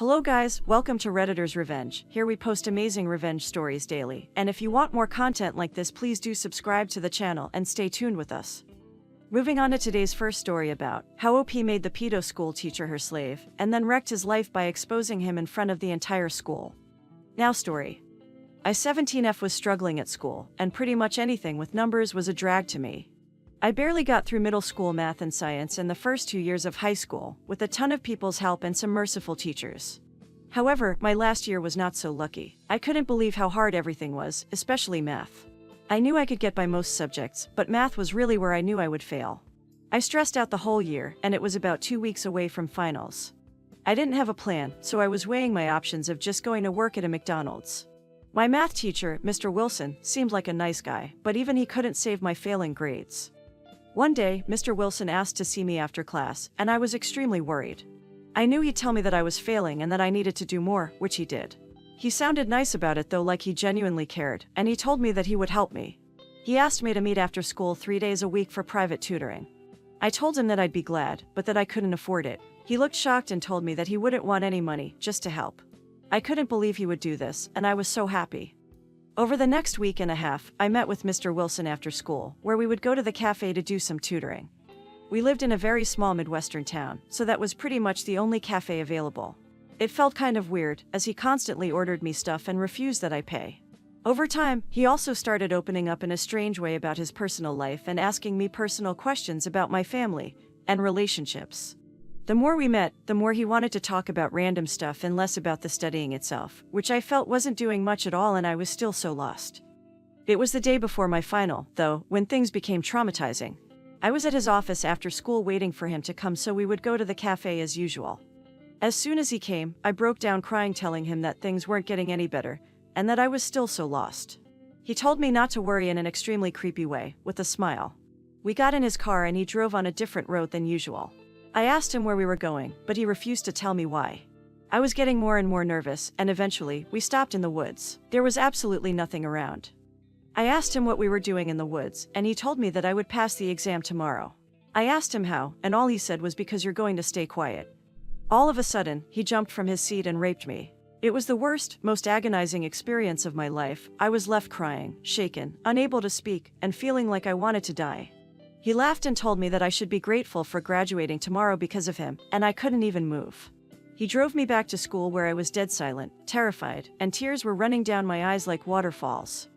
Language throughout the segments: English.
Hello guys, welcome to Redditor's Revenge. Here we post amazing revenge stories daily, and if you want more content like this, please do subscribe to the channel and stay tuned with us. Moving on to today's first story about how OP made the pedo school teacher her slave, and then wrecked his life by exposing him in front of the entire school. Now story. I 17F was struggling at school, and pretty much anything with numbers was a drag to me. I barely got through middle school math and science and the first 2 years of high school, with a ton of people's help and some merciful teachers. However, my last year was not so lucky. I couldn't believe how hard everything was, especially math. I knew I could get by most subjects, but math was really where I knew I would fail. I stressed out the whole year, and it was about 2 weeks away from finals. I didn't have a plan, so I was weighing my options of just going to work at a McDonald's. My math teacher, Mr. Wilson, seemed like a nice guy, but even he couldn't save my failing grades. One day, Mr. Wilson asked to see me after class, and I was extremely worried. I knew he'd tell me that I was failing and that I needed to do more, which he did. He sounded nice about it though, like he genuinely cared, and he told me that he would help me. He asked me to meet after school 3 days a week for private tutoring. I told him that I'd be glad, but that I couldn't afford it. He looked shocked and told me that he wouldn't want any money, just to help. I couldn't believe he would do this, and I was so happy. Over the next week and a half, I met with Mr. Wilson after school, where we would go to the cafe to do some tutoring. We lived in a very small Midwestern town, so that was pretty much the only cafe available. It felt kind of weird, as he constantly ordered me stuff and refused that I pay. Over time, he also started opening up in a strange way about his personal life and asking me personal questions about my family and relationships. The more we met, the more he wanted to talk about random stuff and less about the studying itself, which I felt wasn't doing much at all, and I was still so lost. It was the day before my final, though, when things became traumatizing. I was at his office after school waiting for him to come so we would go to the cafe as usual. As soon as he came, I broke down crying, telling him that things weren't getting any better, and that I was still so lost. He told me not to worry in an extremely creepy way, with a smile. We got in his car and he drove on a different road than usual. I asked him where we were going, but he refused to tell me why. I was getting more and more nervous, and eventually, we stopped in the woods. There was absolutely nothing around. I asked him what we were doing in the woods, and he told me that I would pass the exam tomorrow. I asked him how, and all he said was, because you're going to stay quiet. All of a sudden, he jumped from his seat and raped me. It was the worst, most agonizing experience of my life. I was left crying, shaken, unable to speak, and feeling like I wanted to die. He laughed and told me that I should be grateful for graduating tomorrow because of him, and I couldn't even move. He drove me back to school where I was dead silent, terrified, and tears were running down my eyes like waterfalls.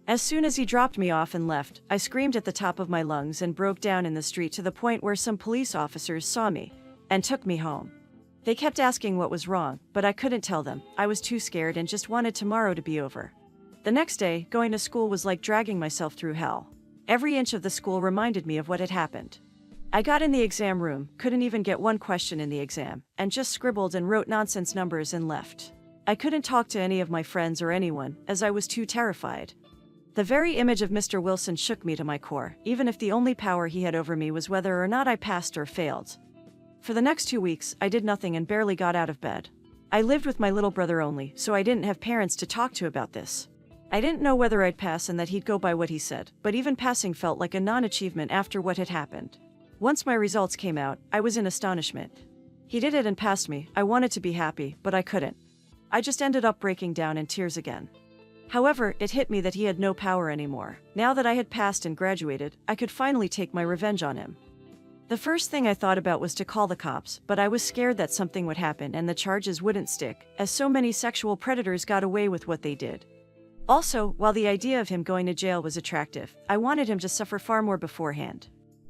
As soon as he dropped me off and left, I screamed at the top of my lungs and broke down in the street to the point where some police officers saw me and took me home. They kept asking what was wrong, but I couldn't tell them. I was too scared and just wanted tomorrow to be over. The next day, going to school was like dragging myself through hell. Every inch of the school reminded me of what had happened. I got in the exam room, couldn't even get one question in the exam, and just scribbled and wrote nonsense numbers and left. I couldn't talk to any of my friends or anyone, as I was too terrified. The very image of Mr. Wilson shook me to my core, even if the only power he had over me was whether or not I passed or failed. For the next 2 weeks, I did nothing and barely got out of bed. I lived with my little brother only, so I didn't have parents to talk to about this. I didn't know whether I'd pass and that he'd go by what he said, but even passing felt like a non-achievement after what had happened. Once my results came out, I was in astonishment. He did it and passed me. I wanted to be happy, but I couldn't. I just ended up breaking down in tears again. However, it hit me that he had no power anymore. Now that I had passed and graduated, I could finally take my revenge on him. The first thing I thought about was to call the cops, but I was scared that something would happen and the charges wouldn't stick, as so many sexual predators got away with what they did. Also, while the idea of him going to jail was attractive, I wanted him to suffer far more beforehand.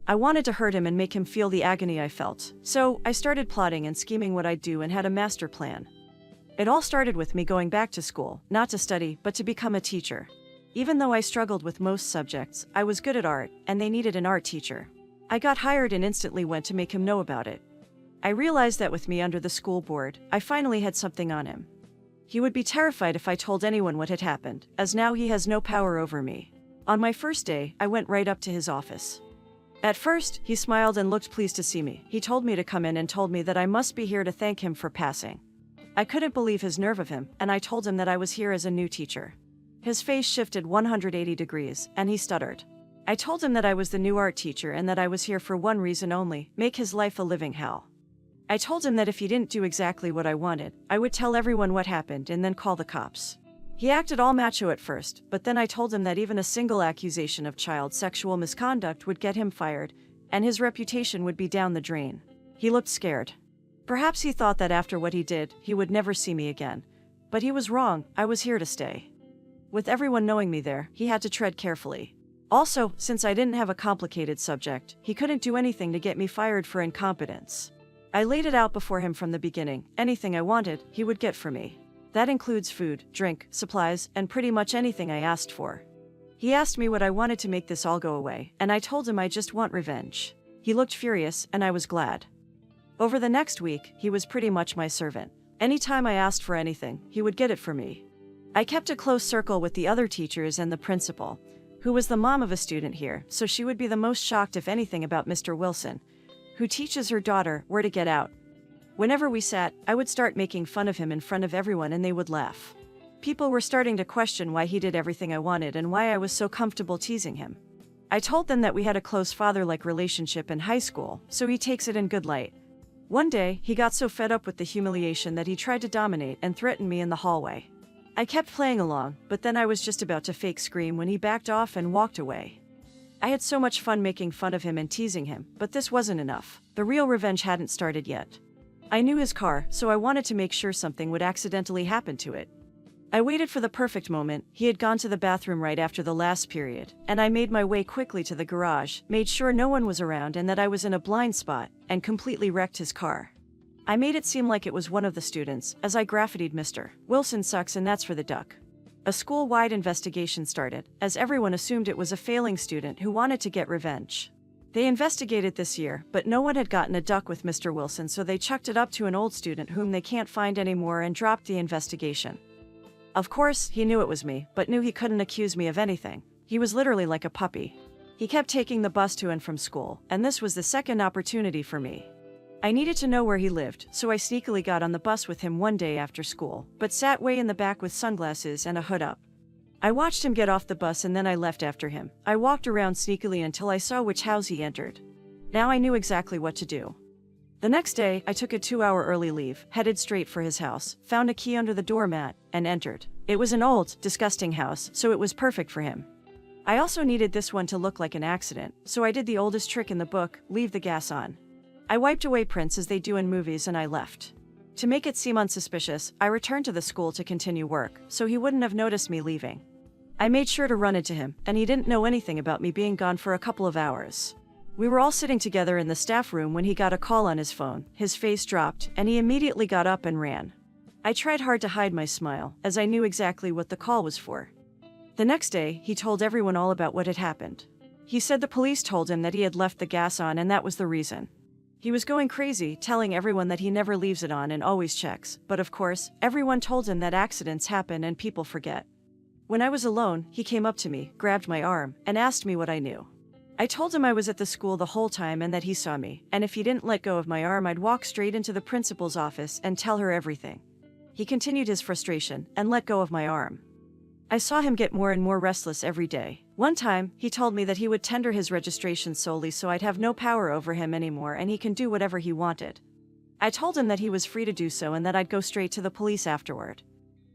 I wanted to hurt him and make him feel the agony I felt, so I started plotting and scheming what I'd do and had a master plan. It all started with me going back to school, not to study, but to become a teacher. Even though I struggled with most subjects, I was good at art, and they needed an art teacher. I got hired and instantly went to make him know about it. I realized that with me under the school board, I finally had something on him. He would be terrified if I told anyone what had happened, as now he has no power over me. On my first day, I went right up to his office. At first, he smiled and looked pleased to see me. He told me to come in and told me that I must be here to thank him for passing. I couldn't believe his nerve of him, and I told him that I was here as a new teacher. His face shifted 180 degrees, and he stuttered. I told him that I was the new art teacher and that I was here for one reason only: make his life a living hell. I told him that if he didn't do exactly what I wanted, I would tell everyone what happened and then call the cops. He acted all macho at first, but then I told him that even a single accusation of child sexual misconduct would get him fired, and his reputation would be down the drain. He looked scared. Perhaps he thought that after what he did, he would never see me again. But he was wrong, I was here to stay. With everyone knowing me there, he had to tread carefully. Also, since I didn't have a complicated subject, he couldn't do anything to get me fired for incompetence. I laid it out before him from the beginning. Anything I wanted, he would get for me. That includes food, drink, supplies, and pretty much anything I asked for. He asked me what I wanted to make this all go away, and I told him I just want revenge. He looked furious, and I was glad. Over the next week, he was pretty much my servant. Anytime I asked for anything, he would get it for me. I kept a close circle with the other teachers and the principal, who was the mom of a student here, so she would be the most shocked if anything about Mr. Wilson, who teaches her daughter where to get out. Whenever we sat, I would start making fun of him in front of everyone and they would laugh. People were starting to question why he did everything I wanted and why I was so comfortable teasing him. I told them that we had a close father-like relationship in high school, so he takes it in good light. One day, he got so fed up with the humiliation that he tried to dominate and threaten me in the hallway. I kept playing along, but then I was just about to fake scream when he backed off and walked away. I had so much fun making fun of him and teasing him, but this wasn't enough. The real revenge hadn't started yet. I knew his car, so I wanted to make sure something would accidentally happen to it. I waited for the perfect moment. He had gone to the bathroom right after the last period, and I made my way quickly to the garage, made sure no one was around and that I was in a blind spot, and completely wrecked his car. I made it seem like it was one of the students, as I graffitied Mr. Wilson sucks and that's for the duck. A school-wide investigation started, as everyone assumed it was a failing student who wanted to get revenge. They investigated this year, but no one had gotten a duck with Mr. Wilson, so they chucked it up to an old student whom they can't find anymore and dropped the investigation. Of course, he knew it was me, but knew he couldn't accuse me of anything. He was literally like a puppy. He kept taking the bus to and from school, and this was the second opportunity for me. I needed to know where he lived, so I sneakily got on the bus with him one day after school, but sat way in the back with sunglasses and a hood up. I watched him get off the bus and then I left after him. I walked around sneakily until I saw which house he entered. Now I knew exactly what to do. The next day, I took a 2-hour early leave, headed straight for his house, found a key under the doormat, and entered. It was an old, disgusting house, so it was perfect for him. I also needed this one to look like an accident, so I did the oldest trick in the book, leave the gas on. I wiped away prints as they do in movies and I left. To make it seem unsuspicious, I returned to the school to continue work, so he wouldn't have noticed me leaving. I made sure to run into him, and he didn't know anything about me being gone for a couple of hours. We were all sitting together in the staff room when he got a call on his phone. His face dropped, and he immediately got up and ran. I tried hard to hide my smile, as I knew exactly what the call was for. The next day, he told everyone all about what had happened. He said the police told him that he had left the gas on and that was the reason. He was going crazy, telling everyone that he never leaves it on and always checks, but of course, everyone told him that accidents happen and people forget. When I was alone, he came up to me, grabbed my arm, and asked me what I knew. I told him I was at the school the whole time and that he saw me, and if he didn't let go of my arm I'd walk straight into the principal's office and tell her everything. He continued his frustration and let go of my arm. I saw him get more and more restless every day. One time, he told me that he would tender his registration solely so I'd have no power over him anymore and he can do whatever he wanted. I told him that he was free to do so and that I'd go straight to the police afterward.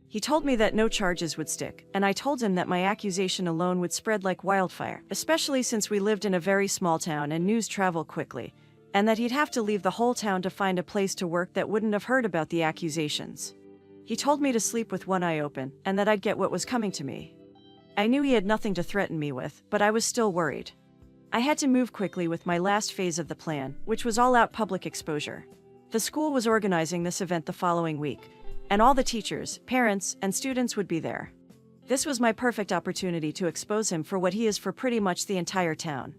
He told me that no charges would stick, and I told him that my accusation alone would spread like wildfire, especially since we lived in a very small town and news traveled quickly, and that he'd have to leave the whole town to find a place to work that wouldn't have heard about the accusations. He told me to sleep with one eye open, and that I'd get what was coming to me. I knew he had nothing to threaten me with, but I was still worried. I had to move quickly with my last phase of the plan, which was all-out public exposure. The school was organizing this event the following week, and all the teachers, parents, and students would be there. This was my perfect opportunity to expose him for what he is for pretty much the entire town.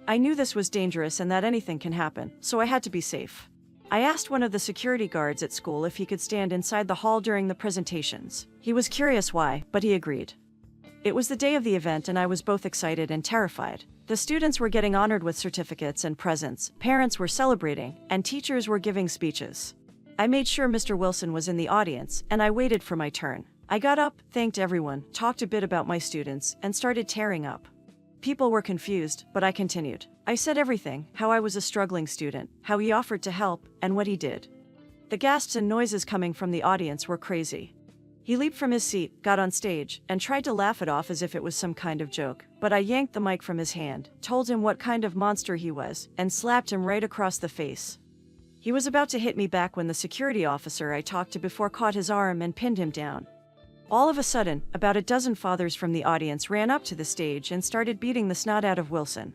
I knew this was dangerous and that anything can happen, so I had to be safe. I asked one of the security guards at school if he could stand inside the hall during the presentations. He was curious why, but he agreed. It was the day of the event and I was both excited and terrified. The students were getting honored with certificates and presents, parents were celebrating, and teachers were giving speeches. I made sure Mr. Wilson was in the audience, and I waited for my turn. I got up, thanked everyone, talked a bit about my students, and started tearing up. People were confused, but I continued. I said everything, how I was a struggling student, how he offered to help, and what he did. The gasps and noises coming from the audience were crazy. He leaped from his seat, got on stage, and tried to laugh it off as if it was some kind of joke, but I yanked the mic from his hand, told him what kind of monster he was, and slapped him right across the face. He was about to hit me back when the security officer I talked to before caught his arm and pinned him down. All of a sudden, about a dozen fathers from the audience ran up to the stage and started beating the snot out of Wilson.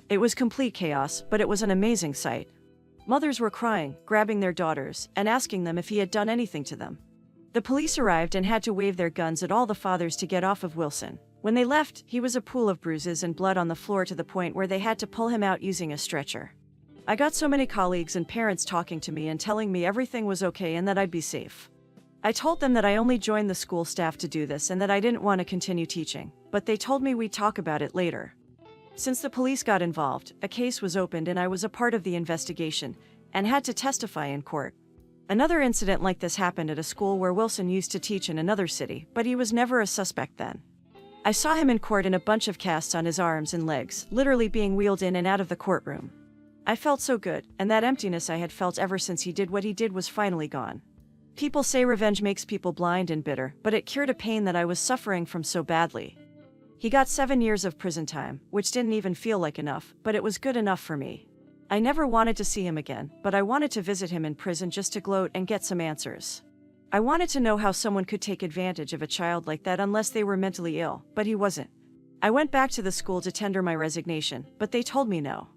It was complete chaos, but it was an amazing sight. Mothers were crying, grabbing their daughters, and asking them if he had done anything to them. The police arrived and had to wave their guns at all the fathers to get off of Wilson. When they left, he was a pool of bruises and blood on the floor to the point where they had to pull him out using a stretcher. I got so many colleagues and parents talking to me and telling me everything was okay and that I'd be safe. I told them that I only joined the school staff to do this and that I didn't want to continue teaching, but they told me we'd talk about it later. Since the police got involved, a case was opened and I was a part of the investigation and had to testify in court. Another incident like this happened at a school where Wilson used to teach in another city, but he was never a suspect then. I saw him in court in a bunch of casts on his arms and legs, literally being wheeled in and out of the courtroom. I felt so good, and that emptiness I had felt ever since he did what he did was finally gone. People say revenge makes people blind and bitter, but it cured a pain that I was suffering from so badly. He got 7 years of prison time, which didn't even feel like enough, but it was good enough for me. I never wanted to see him again, but I wanted to visit him in prison just to gloat and get some answers. I wanted to know how someone could take advantage of a child like that unless they were mentally ill, but he wasn't. I went back to the school to tender my resignation, but they told me no.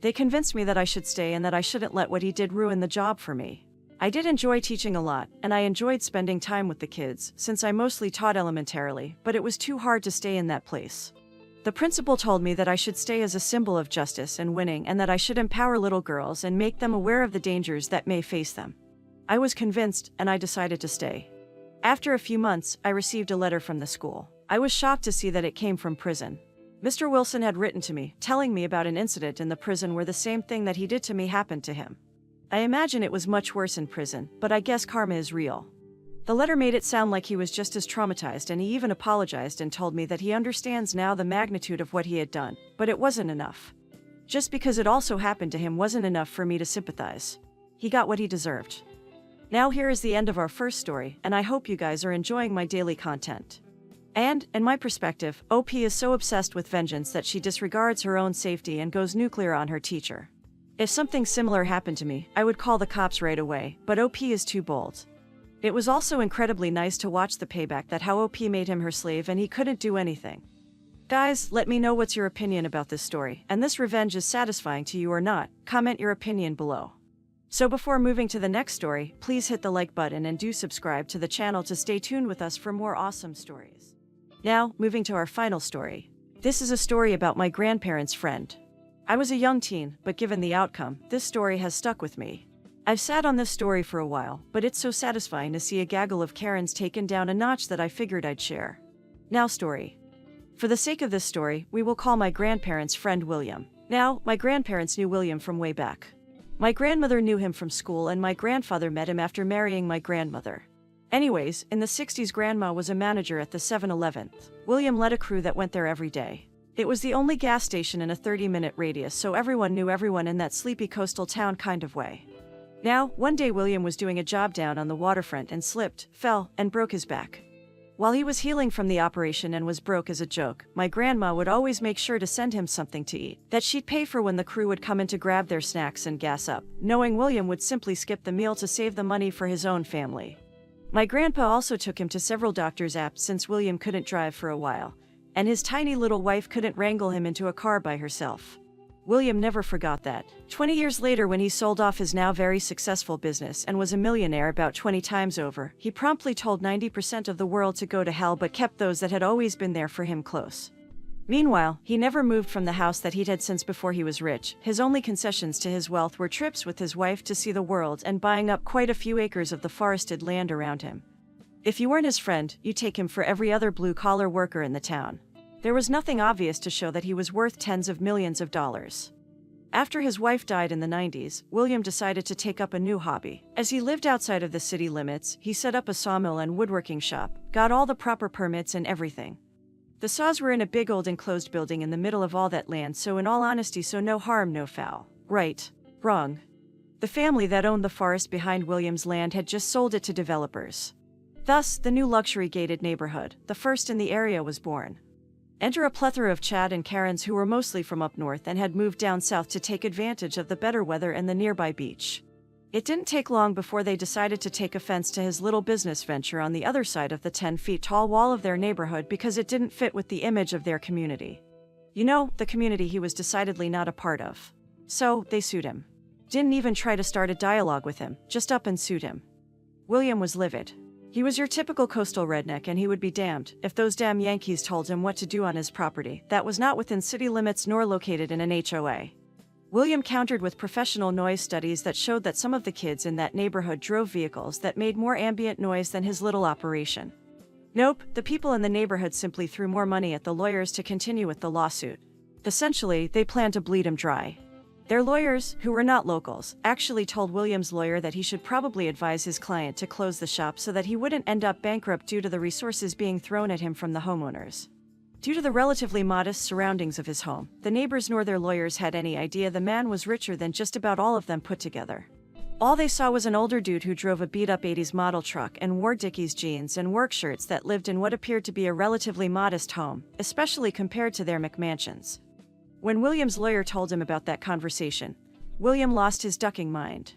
They convinced me that I should stay and that I shouldn't let what he did ruin the job for me. I did enjoy teaching a lot, and I enjoyed spending time with the kids, since I mostly taught elementarily, but it was too hard to stay in that place. The principal told me that I should stay as a symbol of justice and winning and that I should empower little girls and make them aware of the dangers that may face them. I was convinced, and I decided to stay. After a few months, I received a letter from the school. I was shocked to see that it came from prison. Mr. Wilson had written to me, telling me about an incident in the prison where the same thing that he did to me happened to him. I imagine it was much worse in prison, but I guess karma is real. The letter made it sound like he was just as traumatized, and he even apologized and told me that he understands now the magnitude of what he had done, but it wasn't enough. Just because it also happened to him wasn't enough for me to sympathize. He got what he deserved. Now here is the end of our first story, and I hope you guys are enjoying my daily content. And, in my perspective, OP is so obsessed with vengeance that she disregards her own safety and goes nuclear on her teacher. If something similar happened to me, I would call the cops right away, but OP is too bold. It was also incredibly nice to watch the payback that how OP made him her slave and he couldn't do anything. Guys, let me know what's your opinion about this story, and this revenge is satisfying to you or not. Comment your opinion below. So before moving to the next story, please hit the like button and do subscribe to the channel to stay tuned with us for more awesome stories. Now, moving to our final story. This is a story about my grandparents' friend. I was a young teen, but given the outcome, this story has stuck with me. I've sat on this story for a while, but it's so satisfying to see a gaggle of Karens taken down a notch that I figured I'd share. Now story. For the sake of this story, we will call my grandparents' friend William. Now, my grandparents knew William from way back. My grandmother knew him from school and my grandfather met him after marrying my grandmother. Anyways, in the 60s Grandma was a manager at the 7-Eleven. William led a crew that went there every day. It was the only gas station in a 30-minute radius, so everyone knew everyone in that sleepy coastal town kind of way. Now, one day William was doing a job down on the waterfront and slipped, fell, and broke his back. While he was healing from the operation and was broke as a joke, my grandma would always make sure to send him something to eat that she'd pay for when the crew would come in to grab their snacks and gas up, knowing William would simply skip the meal to save the money for his own family. My grandpa also took him to several doctor's apps since William couldn't drive for a while, and his tiny little wife couldn't wrangle him into a car by herself. William never forgot that. 20 years later, when he sold off his now very successful business and was a millionaire about 20 times over, he promptly told 90% of the world to go to hell but kept those that had always been there for him close. Meanwhile, he never moved from the house that he'd had since before he was rich. His only concessions to his wealth were trips with his wife to see the world and buying up quite a few acres of the forested land around him. If you weren't his friend, you'd take him for every other blue-collar worker in the town. There was nothing obvious to show that he was worth tens of millions of dollars. After his wife died in the 90s, William decided to take up a new hobby. As he lived outside of the city limits, he set up a sawmill and woodworking shop, got all the proper permits and everything. The Saws were in a big old enclosed building in the middle of all that land, so in all honesty, so no harm, no foul. Right. Wrong. The family that owned the forest behind William's land had just sold it to developers. Thus, the new luxury-gated neighborhood, the first in the area, was born. Enter a plethora of Chad and Karens who were mostly from up north and had moved down south to take advantage of the better weather and the nearby beach. It didn't take long before they decided to take offense to his little business venture on the other side of the 10-feet-tall wall of their neighborhood because it didn't fit with the image of their community. You know, the community he was decidedly not a part of. So, they sued him. Didn't even try to start a dialogue with him, just up and sued him. William was livid. He was your typical coastal redneck, and he would be damned if those damn Yankees told him what to do on his property that was not within city limits nor located in an HOA. William countered with professional noise studies that showed that some of the kids in that neighborhood drove vehicles that made more ambient noise than his little operation. Nope, the people in the neighborhood simply threw more money at the lawyers to continue with the lawsuit. Essentially, they planned to bleed him dry. Their lawyers, who were not locals, actually told William's lawyer that he should probably advise his client to close the shop so that he wouldn't end up bankrupt due to the resources being thrown at him from the homeowners. Due to the relatively modest surroundings of his home, the neighbors nor their lawyers had any idea the man was richer than just about all of them put together. All they saw was an older dude who drove a beat-up 80s model truck and wore Dickies jeans and work shirts that lived in what appeared to be a relatively modest home, especially compared to their McMansions. When William's lawyer told him about that conversation, William lost his ducking mind.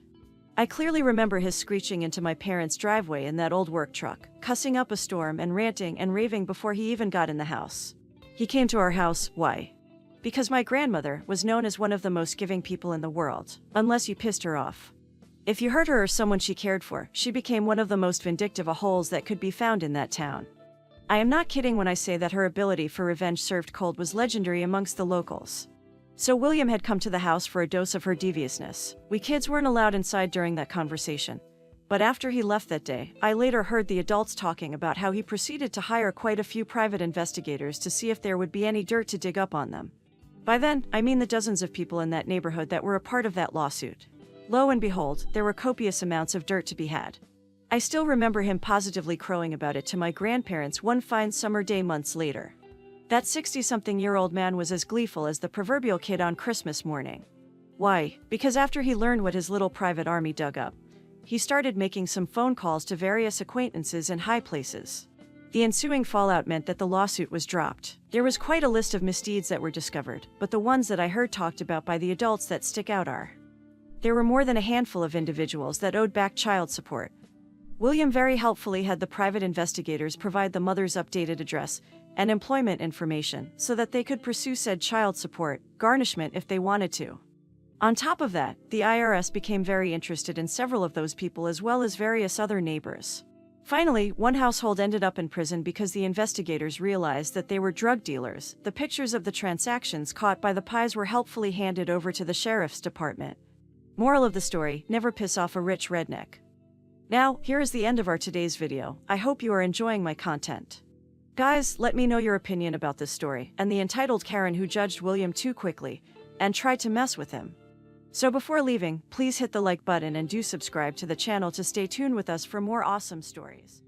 I clearly remember his screeching into my parents' driveway in that old work truck, cussing up a storm and ranting and raving before he even got in the house. He came to our house, why? Because my grandmother was known as one of the most giving people in the world, unless you pissed her off. If you hurt her or someone she cared for, she became one of the most vindictive a-holes that could be found in that town. I am not kidding when I say that her ability for revenge served cold was legendary amongst the locals. So William had come to the house for a dose of her deviousness. We kids weren't allowed inside during that conversation. But after he left that day, I later heard the adults talking about how he proceeded to hire quite a few private investigators to see if there would be any dirt to dig up on them. By then, I mean the dozens of people in that neighborhood that were a part of that lawsuit. Lo and behold, there were copious amounts of dirt to be had. I still remember him positively crowing about it to my grandparents one fine summer day months later. That 60-something-year-old man was as gleeful as the proverbial kid on Christmas morning. Why? Because after he learned what his little private army dug up, he started making some phone calls to various acquaintances in high places. The ensuing fallout meant that the lawsuit was dropped. There was quite a list of misdeeds that were discovered, but the ones that I heard talked about by the adults that stick out are: there were more than a handful of individuals that owed back child support. William very helpfully had the private investigators provide the mother's updated address and employment information so that they could pursue said child support garnishment if they wanted to. On top of that, the IRS became very interested in several of those people as well as various other neighbors. Finally, one household ended up in prison because the investigators realized that they were drug dealers. The pictures of the transactions caught by the pies were helpfully handed over to the sheriff's department. Moral of the story: never piss off a rich redneck. Now, here is the end of our today's video. I hope you are enjoying my content. Guys, let me know your opinion about this story and the entitled Karen who judged William too quickly and tried to mess with him. So before leaving, please hit the like button and do subscribe to the channel to stay tuned with us for more awesome stories.